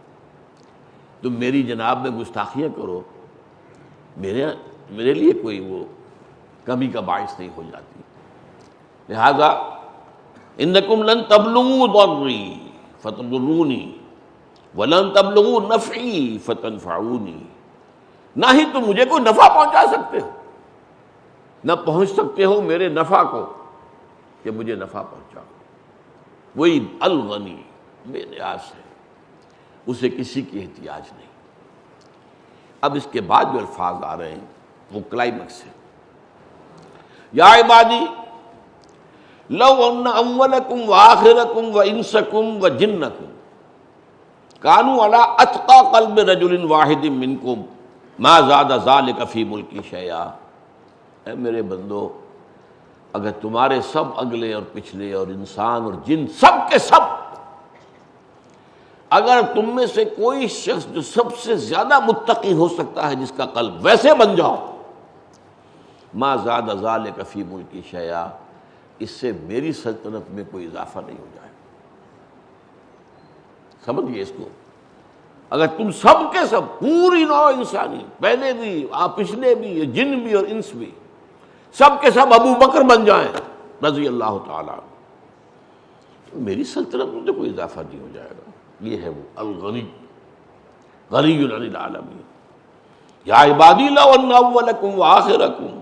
تم میری جناب میں گستاخیاں کرو میرے لیے کوئی وہ کمی کا باعث نہیں ہو جاتی، لہذا انکم لن تبلغوا ضرری فتضرونی ولن تبلغوا نفعی فتنفعونی، نہ ہی تم مجھے کوئی نفع پہنچا سکتے ہو، نہ پہنچ سکتے ہو میرے نفع کو کہ مجھے نفع پہنچاؤ۔ وہی الغنی بے نیاز ہے، اسے کسی کی احتیاج نہیں۔ اب اس کے بعد جو الفاظ آ رہے ہیں وہ کلائمیکس ہے۔ یا عبادی لو ان اولکم وآخرکم وانسکم وجنکم کانوا علی اتقى قلب رجل واحد منکم ما زاد ذلک فی ملکی شیئا، اے میرے بندو اگر تمہارے سب اگلے اور پچھلے اور انسان اور جن سب کے سب، اگر تم میں سے کوئی شخص جو سب سے زیادہ متقی ہو سکتا ہے جس کا قلب ویسے بن جاؤ، ما زاد ذلک فی ملکی شیئا، اس سے میری سلطنت میں کوئی اضافہ نہیں ہو جائے۔ سمجھئے اس کو، اگر تم سب کے سب پوری نوع انسانی، پہلے بھی پچھلے بھی، جن بھی اور انس بھی، سب کے سب ابو بکر بن جائیں رضی اللہ تعالیٰ، میری سلطنت میں تو کوئی اضافہ نہیں ہو جائے گا۔ یہ ہے وہ الغنی، غنی عن العالمین۔ یا عبادی لو ان اولکم وآخرکم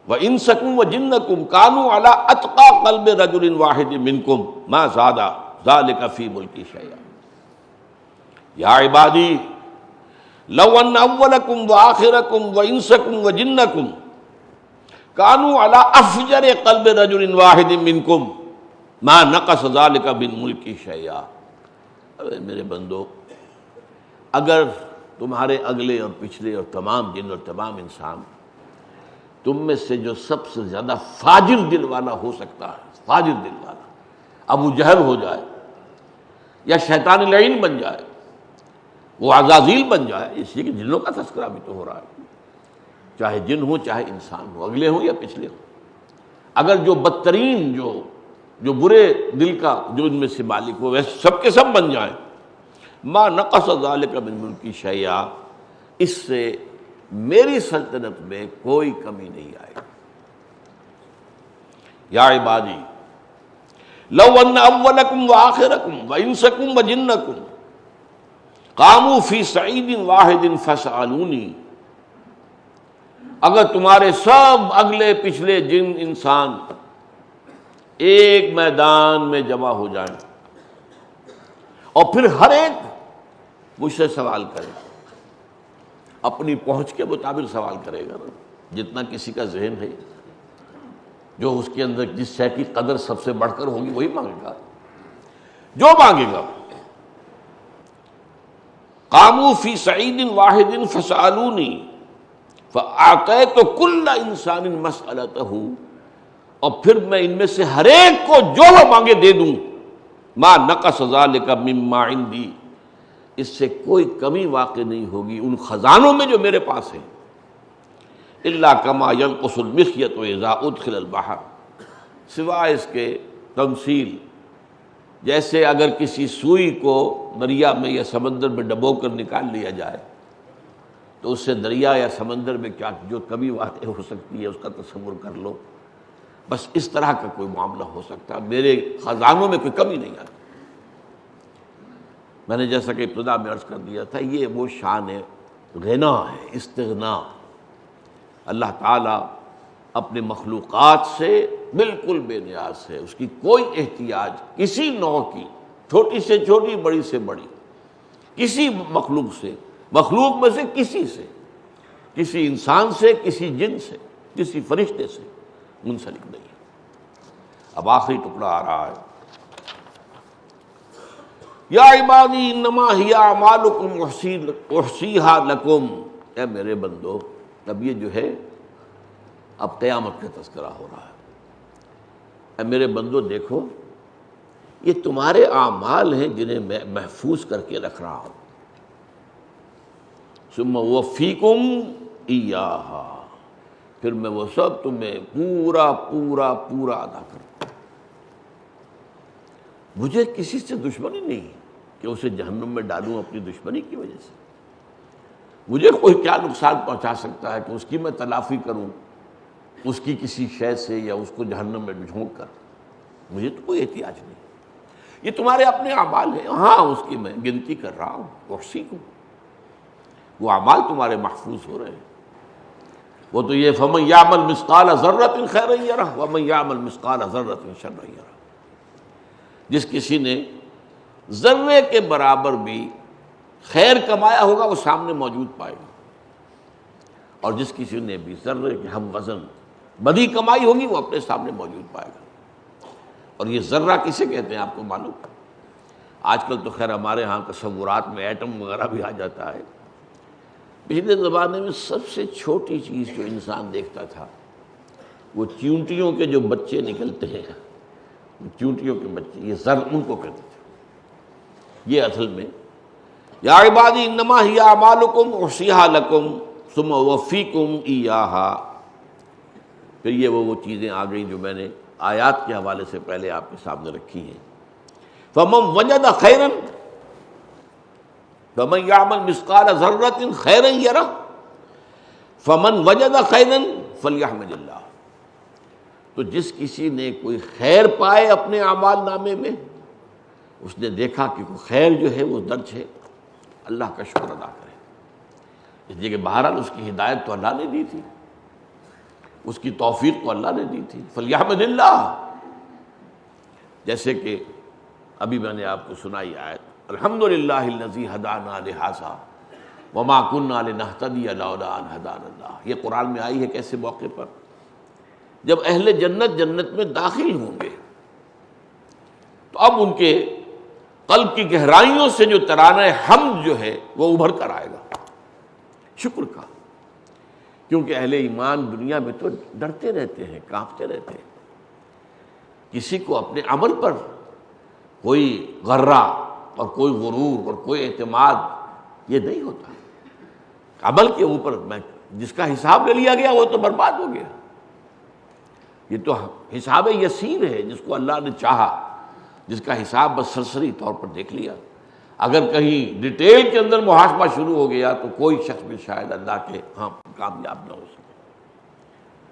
وانسکم وجنکم کانوا علی اتقى قلب رجل واحد منکم ما زاد ذلک فی ملکی شیئا۔ یا عبادی لو ان اولکم وآخرکم وانسکم وجنکم کانوا علی افجر قلب رجل واحد منکم ما نقص ذلک من ملکی شیئا۔ میرے بندو اگر تمہارے اگلے اور پچھلے اور تمام جن اور تمام انسان تم میں سے جو سب سے زیادہ فاجر دل والا ہو سکتا ہے، فاجر دل والا، ابو جہل ہو جائے یا شیطان لعین بن جائے، وہ عزازیل بن جائے، اس لیے کہ جنوں کا تذکرہ بھی تو ہو رہا ہے، چاہے جن ہوں چاہے انسان ہوں، اگلے ہوں یا پچھلے ہوں، اگر جو بدترین جو برے دل کا جو ان میں سے مالک ہو ویسے سب کے سب بن جائیں، ما نقص ذلک من ملکی شیئا، اس سے میری سلطنت میں کوئی کمی نہیں آئے گی۔ یا عبادی لو ان اولکم وآخرکم وانسکم وجنکم قاموا فی صعید واحد فسألونی، اگر تمہارے سب اگلے پچھلے جن انسان ایک میدان میں جمع ہو جائیں اور پھر ہر ایک مجھ سے سوال کرے، اپنی پہنچ کے مطابق سوال کرے گا نا، جتنا کسی کا ذہن ہے، جو اس کے اندر جس شے کی قدر سب سے بڑھ کر ہوگی وہی مانگے گا، جو مانگے گا۔ قاموا فی صعید واحد فسألونی فأعطیت کل انسان مسألتہ، اور پھر میں ان میں سے ہر ایک کو جو وہ مانگے دے دوں، ما نقص ذلک مما عندی، اس سے کوئی کمی واقع نہیں ہوگی ان خزانوں میں جو میرے پاس ہیں، الا کما ينقص المخيط اذا ادخل البحر، سوائے اس کے تمثیل جیسے اگر کسی سوئی کو دریا میں یا سمندر میں ڈبو کر نکال لیا جائے تو اس سے دریا یا سمندر میں کیا جو کمی واقع ہو سکتی ہے اس کا تصور کر لو، بس اس طرح کا کوئی معاملہ ہو سکتا ہے، میرے خزانوں میں کوئی کمی نہیں آتی۔ میں نے جیسا کہ ابتدا میں عرض کر دیا تھا، یہ وہ شان غنا ہے، استغنا۔ اللہ تعالیٰ اپنے مخلوقات سے بالکل بے نیاز ہے، اس کی کوئی احتیاج کسی نوع کی، چھوٹی سے چھوٹی بڑی سے بڑی، کسی مخلوق سے، مخلوق میں سے کسی سے، کسی انسان سے، کسی جن سے، کسی فرشتے سے منسلک نہیں ہے۔ اب آخری ٹکڑا آ رہا ہے، یا عبادی انما ہی اعمالکم احصیھا لکم، اے میرے بندو، اب یہ جو ہے اب قیامت کا تذکرہ ہو رہا ہے. اے میرے بندو دیکھو، یہ تمہارے اعمال ہیں جنہیں میں محفوظ کر کے رکھ رہا ہوں. ثم اوفیکم ایہا، پھر میں وہ سب تمہیں پورا پورا پورا ادا کروں. مجھے کسی سے دشمنی نہیں کہ اسے جہنم میں ڈالوں اپنی دشمنی کی وجہ سے. مجھے کوئی کیا نقصان پہنچا سکتا ہے کہ اس کی میں تلافی کروں اس کی کسی شے سے، یا اس کو جہنم میں جھونک کر. مجھے تو کوئی احتیاج نہیں. یہ تمہارے اپنے اعمال ہیں، ہاں اس کی میں گنتی کر رہا ہوں اور سیکھوں. وہ اعمال تمہارے محفوظ ہو رہے ہیں. وہ تو یہ فَمَن يَعْمَلْ مِثْقَالَ ذَرَّةٍ خَيْرًا يَرَهُ وَمَن يَعْمَلْ مِثْقَالَ ذَرَّةٍ شَرًّا يَرَهُ. جس کسی نے ذرے کے برابر بھی خیر کمایا ہوگا وہ سامنے موجود پائے گا، اور جس کسی نے بھی ذرے کے ہم وزن بدی کمائی ہوگی وہ اپنے سامنے موجود پائے گا. اور یہ ذرہ کسے کہتے ہیں آپ کو معلوم؟ آج کل تو خیر ہمارے ہاں تصورات میں ایٹم وغیرہ بھی آ جاتا ہے. پچھلے زمانے میں سب سے چھوٹی چیز جو انسان دیکھتا تھا وہ چیونٹیوں کے جو بچے نکلتے ہیں، چیونٹیوں کے بچے، یہ ذر ان کو کہتے تھے. یہ اصل میں یا عبادی انما ہی اعمالکم احصیھا لکم ثم اوفیکم ایہا. پھر یہ وہ چیزیں آ گئیں جو میں نے آیات کے حوالے سے پہلے آپ کے سامنے رکھی ہیں. فمن وجد خیرا فمن یعمل مثقال ذرۃ خیرا یرہ فمن وجد خیرا فلیحمد اللہ. تو جس کسی نے کوئی خیر پائے اپنے اعمال نامے میں، اس نے دیکھا کہ کوئی خیر جو ہے وہ درج ہے، اللہ کا شکر ادا کرے. اس لیے کہ بہرحال اس کی ہدایت تو اللہ نے دی تھی، اس کی توفیق تو اللہ نے دی تھی. فلیحمد اللہ. جیسے کہ ابھی میں نے آپ کو سنائی آیت، الحمدللہ الذی ہدانا لہذا وما کنا لنہتدی لولا ان ہدانا اللہ. یہ قرآن میں آئی ہے کیسے موقع پر؟ جب اہل جنت جنت میں داخل ہوں گے تو اب ان کے قلب کی گہرائیوں سے جو ترانہ حمد جو ہے وہ ابھر کر آئے گا، شکر کا. کیونکہ اہل ایمان دنیا میں تو ڈرتے رہتے ہیں، کانپتے رہتے ہیں. کسی کو اپنے عمل پر کوئی غرہ اور کوئی غرور اور کوئی اعتماد یہ نہیں ہوتا. عمل کے اوپر میں جس کا حساب لے لیا گیا وہ تو برباد ہو گیا. یہ تو حساب یسیر ہے جس کو اللہ نے چاہا، جس کا حساب بس سرسری طور پر دیکھ لیا. اگر کہیں ڈیٹیل کے اندر محاسبہ شروع ہو گیا تو کوئی شخص بھی شاید اللہ کے ہاں کامیاب نہ ہو سکے.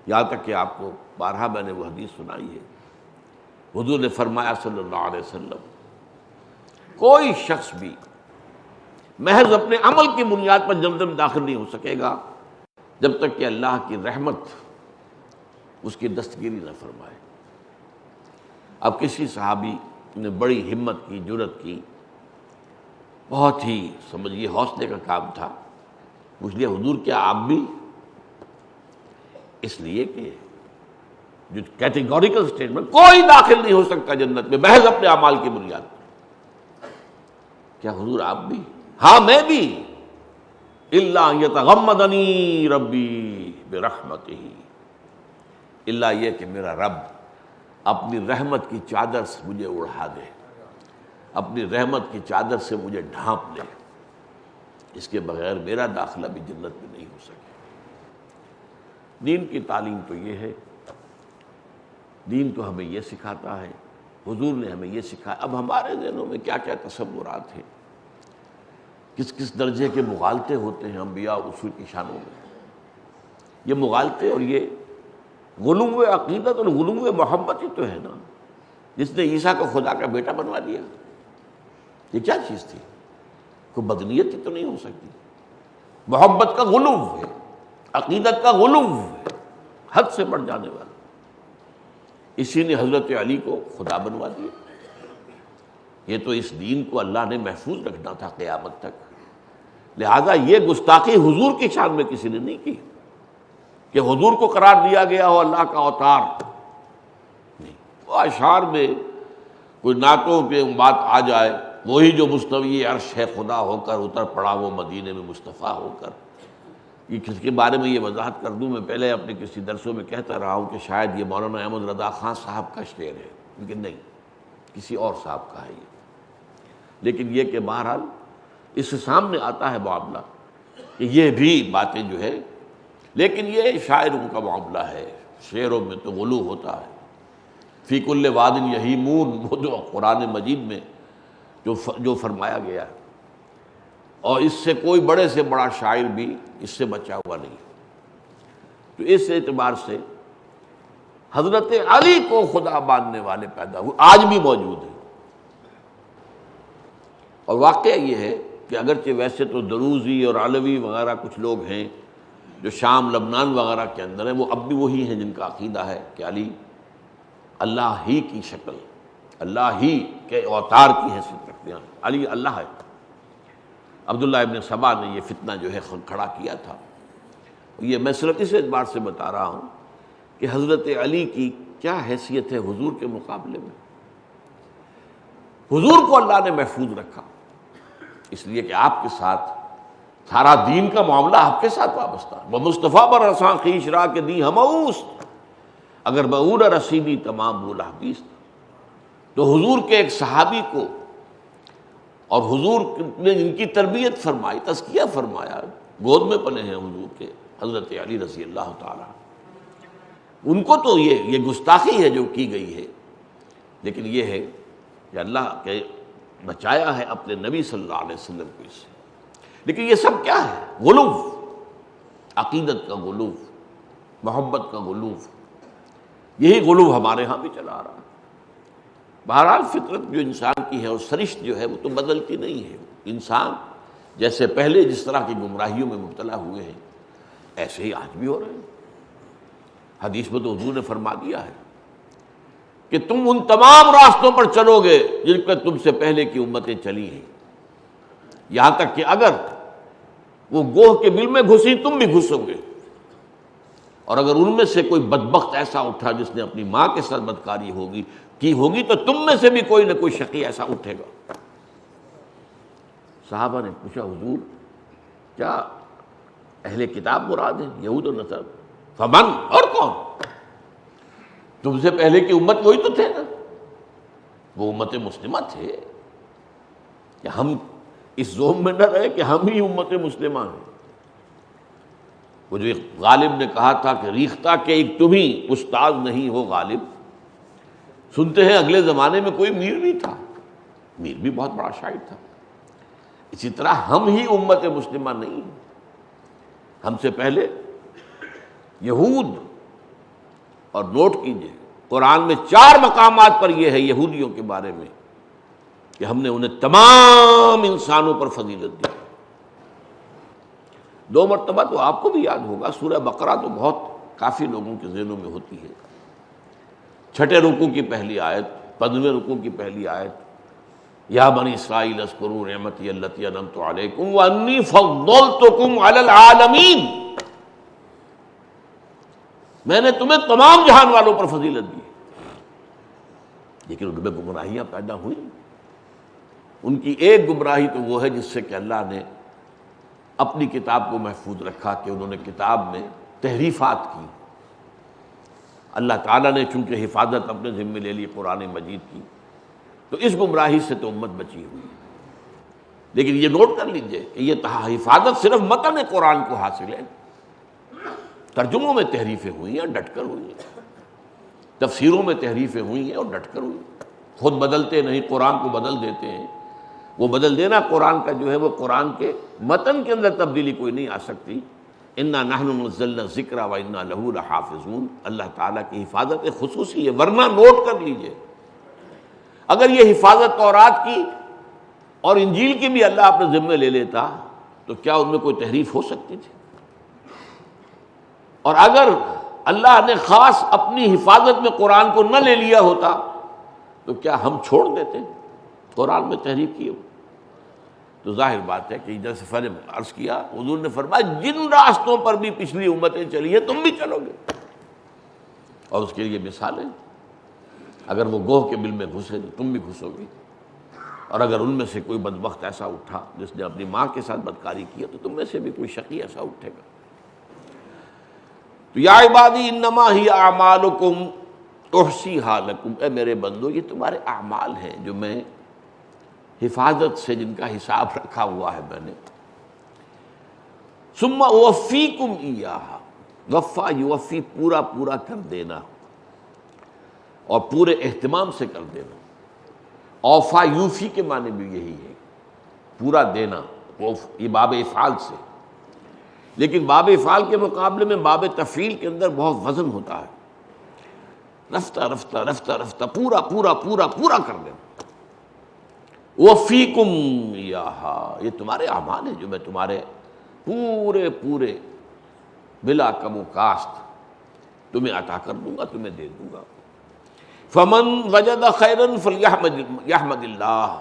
یہاں تک کہ آپ کو بارہا میں نے وہ حدیث سنائی ہے، حضور نے فرمایا صلی اللہ علیہ وسلم، کوئی شخص بھی محض اپنے عمل کی بنیاد پر جنت میں داخل نہیں ہو سکے گا جب تک کہ اللہ کی رحمت اس کی دستگیری نہ فرمائے. اب کسی صحابی نے بڑی ہمت کی، جرأت کی، بہت ہی سمجھیے حوصلے کا کام تھا. پوچھ لیا حضور کیا آپ بھی؟ اس لیے کہ جو کیٹیگوریکل سٹیٹمنٹ، کوئی داخل نہیں ہو سکتا جنت میں محض اپنے اعمال کی بنیاد پر. کیا حضور آپ بھی؟ ہاں میں بھی. الا یتغمدنی ربی برحمتہ، اللہ یہ کہ میرا رب اپنی رحمت کی چادر سے مجھے اڑا دے، اپنی رحمت کی چادر سے مجھے ڈھانپ لے. اس کے بغیر میرا داخلہ بھی جنت میں نہیں ہو سکے. دین کی تعلیم تو یہ ہے، دین تو ہمیں یہ سکھاتا ہے، حضور نے ہمیں یہ سکھایا. اب ہمارے ذہنوں میں کیا کیا تصورات ہیں، کس کس درجے کے مغالطے ہوتے ہیں انبیاء رسول کی شانوں میں. یہ مغالطے اور یہ غلو عقیدت اور غلو محبت ہی تو ہے نا جس نے عیسیٰ کو خدا کا بیٹا بنوا دیا. یہ کیا چیز تھی؟ کوئی بدنیت ہی تو نہیں ہو سکتی. محبت کا غلو ہے، عقیدت کا غلو ہے، حد سے بڑھ جانے والا. اسی نے حضرت علی کو خدا بنوا دیا. یہ تو اس دین کو اللہ نے محفوظ رکھنا تھا قیامت تک. لہذا یہ گستاخی حضور کی شان میں کسی نے نہیں کی کہ حضور کو قرار دیا گیا ہو اللہ کا اوتار. نہیں، وہ اشعار میں کوئی نعتوں پہ بات آ جائے وہی جو مستوی عرش ہے خدا ہو کر اتر پڑا وہ مدینے میں مصطفیٰ ہو کر. یہ کس کے بارے میں یہ وضاحت کر دوں، میں پہلے اپنے کسی درسوں میں کہتا رہا ہوں کہ شاید یہ مولانا احمد رضا خان صاحب کا شعر ہے، لیکن نہیں، کسی اور صاحب کا ہے یہ. لیکن یہ کہ بہرحال اس سے سامنے آتا ہے معاملہ کہ یہ بھی باتیں جو ہے، لیکن یہ شاعروں کا معاملہ ہے، شعروں میں تو غلو ہوتا ہے. فی کل واد یہیمون، وہ جو قرآن مجید میں جو فرمایا گیا ہے، اور اس سے کوئی بڑے سے بڑا شاعر بھی اس سے بچا ہوا نہیں. تو اس اعتبار سے حضرت علی کو خدا ماننے والے پیدا ہوئے، آج بھی موجود ہیں. اور واقعہ یہ ہے کہ اگرچہ ویسے تو دروزی اور علوی وغیرہ کچھ لوگ ہیں جو شام لبنان وغیرہ کے اندر ہیں، وہ اب بھی وہی ہیں جن کا عقیدہ ہے کہ علی اللہ ہی کی شکل، اللہ ہی کے اوتار کی حیثیت رکھتے ہیں، علی اللہ ہے. عبداللہ ابن سبا نے یہ فتنہ جو ہے کھڑا کیا تھا. یہ میں صرف اس اعتبار سے بتا رہا ہوں کہ حضرت علی کی کیا حیثیت ہے حضور کے مقابلے میں. حضور کو اللہ نے محفوظ رکھا اس لیے کہ آپ کے ساتھ سارا دین کا معاملہ آپ کے ساتھ وابستہ ہے. وہ مصطفیٰ پر رساں خیش را کے دی ہموس، اگر بعور رسیدی تمام بولا حدیث. تو حضور کے ایک صحابی کو، اور حضور نے ان کی تربیت فرمائی، تزکیہ فرمایا، گود میں پلے ہیں حضور کے، حضرت علی رضی اللہ تعالیٰ. ان کو تو یہ گستاخی ہے جو کی گئی ہے، لیکن یہ ہے کہ اللہ کے بچایا ہے اپنے نبی صلی اللہ علیہ وسلم کو اس سے. لیکن یہ سب کیا ہے؟ غلو، عقیدت کا غلو، محبت کا غلو. یہی غلو ہمارے ہاں بھی چلا آ رہا ہے. بہرحال فطرت جو انسان کی ہے اور سرشت جو ہے وہ تو بدلتی نہیں ہے. انسان جیسے پہلے جس طرح کی گمراہیوں میں مبتلا ہوئے ہیں ایسے ہی آج بھی ہو رہے ہیں. حدیث میں تو حضور نے فرما دیا ہے کہ تم ان تمام راستوں پر چلو گے جن پر تم سے پہلے کی امتیں چلی ہیں، یہاں تک کہ اگر وہ گوہ کے بل میں گھسی تم بھی گھسو گے. اور اگر ان میں سے کوئی بدبخت ایسا اٹھا جس نے اپنی ماں کے ساتھ بدکاری کی ہوگی تو تم میں سے بھی کوئی نہ کوئی شقی ایسا اٹھے گا. صحابہ نے پوچھا حضور کیا اہل کتاب مراد ہیں، یہود و نصارہ؟ فمن، اور کون؟ تم سے پہلے کی امت وہی تو تھے نا، وہ امت مسلمہ تھے. کہ ہم اس زوم میں نہ رہے کہ ہم ہی امت مسلمہ ہیں. وہ جو ایک غالب نے کہا تھا کہ ریختہ کے ایک تم ہی استاد نہیں ہو غالب. سنتے ہیں اگلے زمانے میں کوئی میر نہیں تھا، میر بھی بہت بڑا شاعر تھا. اسی طرح ہم ہی امت مسلمہ نہیں ہیں. ہم سے پہلے یہود، اور نوٹ کیجئے قرآن میں 4 مقامات پر یہ ہے یہودیوں کے بارے میں کہ ہم نے انہیں تمام انسانوں پر فضیلت دی. 2 مرتبہ تو آپ کو بھی یاد ہوگا، سورہ بقرہ تو بہت کافی لوگوں کے ذہنوں میں ہوتی ہے. 6 رکوع کی پہلی آیت، 15ویں رکوع کی پہلی آیت، یا بنی اسرائیل اذکروا نعمتی التی انعمت علیکم وانی فضلتکم علی العالمین. میں نے تمہیں تمام جہان والوں پر فضیلت دی. لیکن ان میں گمراہیاں پیدا ہوئی. ان کی ایک گمراہی تو وہ ہے جس سے کہ اللہ نے اپنی کتاب کو محفوظ رکھا کہ انہوں نے کتاب میں تحریفات کی. اللہ تعالیٰ نے چونکہ حفاظت اپنے ذمے لے لی قرآن مجید کی، تو اس گمراہی سے تو امت بچی ہوئی. لیکن یہ نوٹ کر لیجئے کہ یہ حفاظت صرف متن قرآن کو حاصل ہے. ترجموں میں تحریفیں ہوئی ہیں، ڈٹ کر ہوئی ہیں. تفسیروں میں تحریفیں ہوئی ہیں اور ڈٹ کر ہوئی ہیں. خود بدلتے نہیں، قرآن کو بدل دیتے ہیں. وہ بدل دینا قرآن کا جو ہے وہ قرآن کے متن کے اندر تبدیلی کوئی نہیں آ سکتی. انا نحن نزلنا الذکر وانا لہ لحافظون. اللہ تعالیٰ کی حفاظت خصوصی ہے. ورنہ نوٹ کر لیجئے اگر یہ حفاظت تورات کی اور انجیل کی بھی اللہ اپنے ذمے لے لیتا تو کیا ان میں کوئی تحریف ہو سکتی تھی؟ اور اگر اللہ نے خاص اپنی حفاظت میں قرآن کو نہ لے لیا ہوتا تو کیا ہم چھوڑ دیتے قرآن میں تحریف کی ہو؟ تو ظاہر بات ہے کہ جیسے فن عرض کیا حضور نے فرمایا جن راستوں پر بھی پچھلی امتیں چلی ہیں تم بھی چلو گے. اور اس کے لیے مثالیں، اگر وہ گوہ کے بل میں گھسے تو تم بھی گھسو گے. اور اگر ان میں سے کوئی بدبخت ایسا اٹھا جس نے اپنی ماں کے ساتھ بدکاری کی تو تم میں سے بھی کوئی شقی ایسا اٹھے گا۔ تو یا عبادی انما ہی اعمالکم احصیھا لکم، اے میرے بندو یہ تمہارے اعمال ہیں جو میں حفاظت سے جن کا حساب رکھا ہوا ہے میں نے۔ ثم اوفیکم ایھا، وفا یوفی پورا پورا کر دینا اور پورے اہتمام سے کر دینا۔ اوفا یوفی کے معنی بھی یہی ہے، پورا دینا، یہ باب افعال سے، لیکن باب افعال کے مقابلے میں باب تفعیل کے اندر بہت وزن ہوتا ہے، رفتہ رفتہ رفتہ رفتہ پورا پورا پورا پورا کر دینا۔ وفیکم ایھا، یہ تمہارے اعمال ہیں جو میں تمہارے پورے پورے بلا کم و کاست تمہیں عطا کر دوں گا، تمہیں دے دوں گا۔ فمن وجد خیرا فلیحمد اللہ،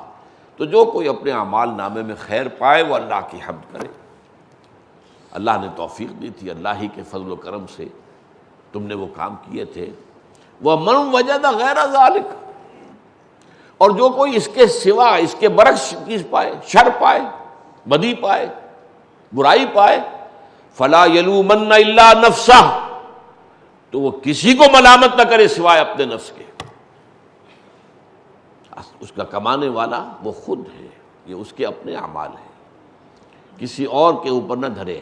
تو جو کوئی اپنے اعمال نامے میں خیر پائے وہ اللہ کی حمد کرے۔ اللہ نے توفیق دی تھی، اللہ ہی کے فضل و کرم سے تم نے وہ کام کیے تھے۔ ومن وجد غیر ذلک، اور جو کوئی اس کے سوا، اس کے برعکس چیز پائے، شر پائے، بدی پائے، برائی پائے، فلا یلومن الا نفسہ، تو وہ کسی کو ملامت نہ کرے سوائے اپنے نفس کے۔ اس کا کمانے والا وہ خود ہے، یہ اس کے اپنے اعمال ہیں، کسی اور کے اوپر نہ دھرے،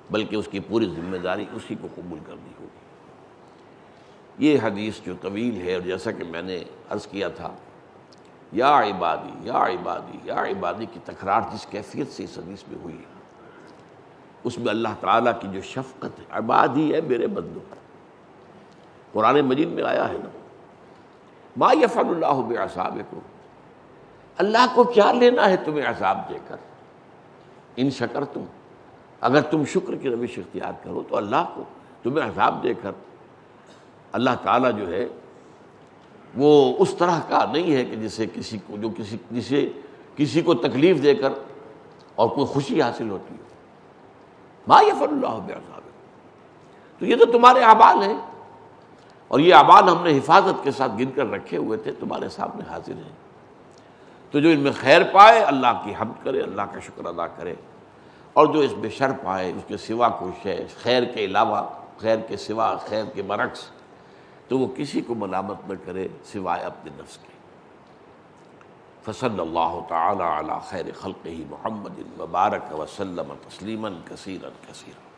بلکہ اس کی پوری ذمہ داری اسی کو قبول کرنی ہوگی۔ یہ حدیث جو طویل ہے، اور جیسا کہ میں نے عرض کیا تھا، یا عبادی یا عبادی یا عبادی کی تکرار جس کیفیت سے اس حدیث میں ہوئی ہے، اس میں اللہ تعالیٰ کی جو شفقت ہے، عبادی ہے میرے بندو، قرآن مجید میں آیا ہے نا، ما یفعل اللہ بعذابکم، اللہ کو کیا لینا ہے تمہیں عذاب دے کر، ان شکرتم، اگر تم شکر کی روش اختیار کرو تو اللہ کو تمہیں عذاب دے کر، اللہ تعالیٰ جو ہے وہ اس طرح کا نہیں ہے کہ جسے کسی کو جو کسی کو تکلیف دے کر اور کوئی خوشی حاصل ہوتی ہے۔ ما یفعل اللہ بعذابکم، تو یہ تو تمہارے اعمال ہیں، اور یہ اعمال ہم نے حفاظت کے ساتھ گن کر رکھے ہوئے تھے، تمہارے سامنے حاضر ہیں۔ تو جو ان میں خیر پائے اللہ کی حمد کرے، اللہ کا شکر ادا کرے، اور جو اس میں شر پائے، اس کے سوا کوئی شے، خیر کے علاوہ، خیر کے سوا، خیر کے برعکس، تو وہ کسی کو ملامت نہ کرے سوائے اپنے نفس کے۔ فصلی اللہ تعالی علی خیر خلقہ محمد وبارک وسلم تسلیما کثیرا کثیرا۔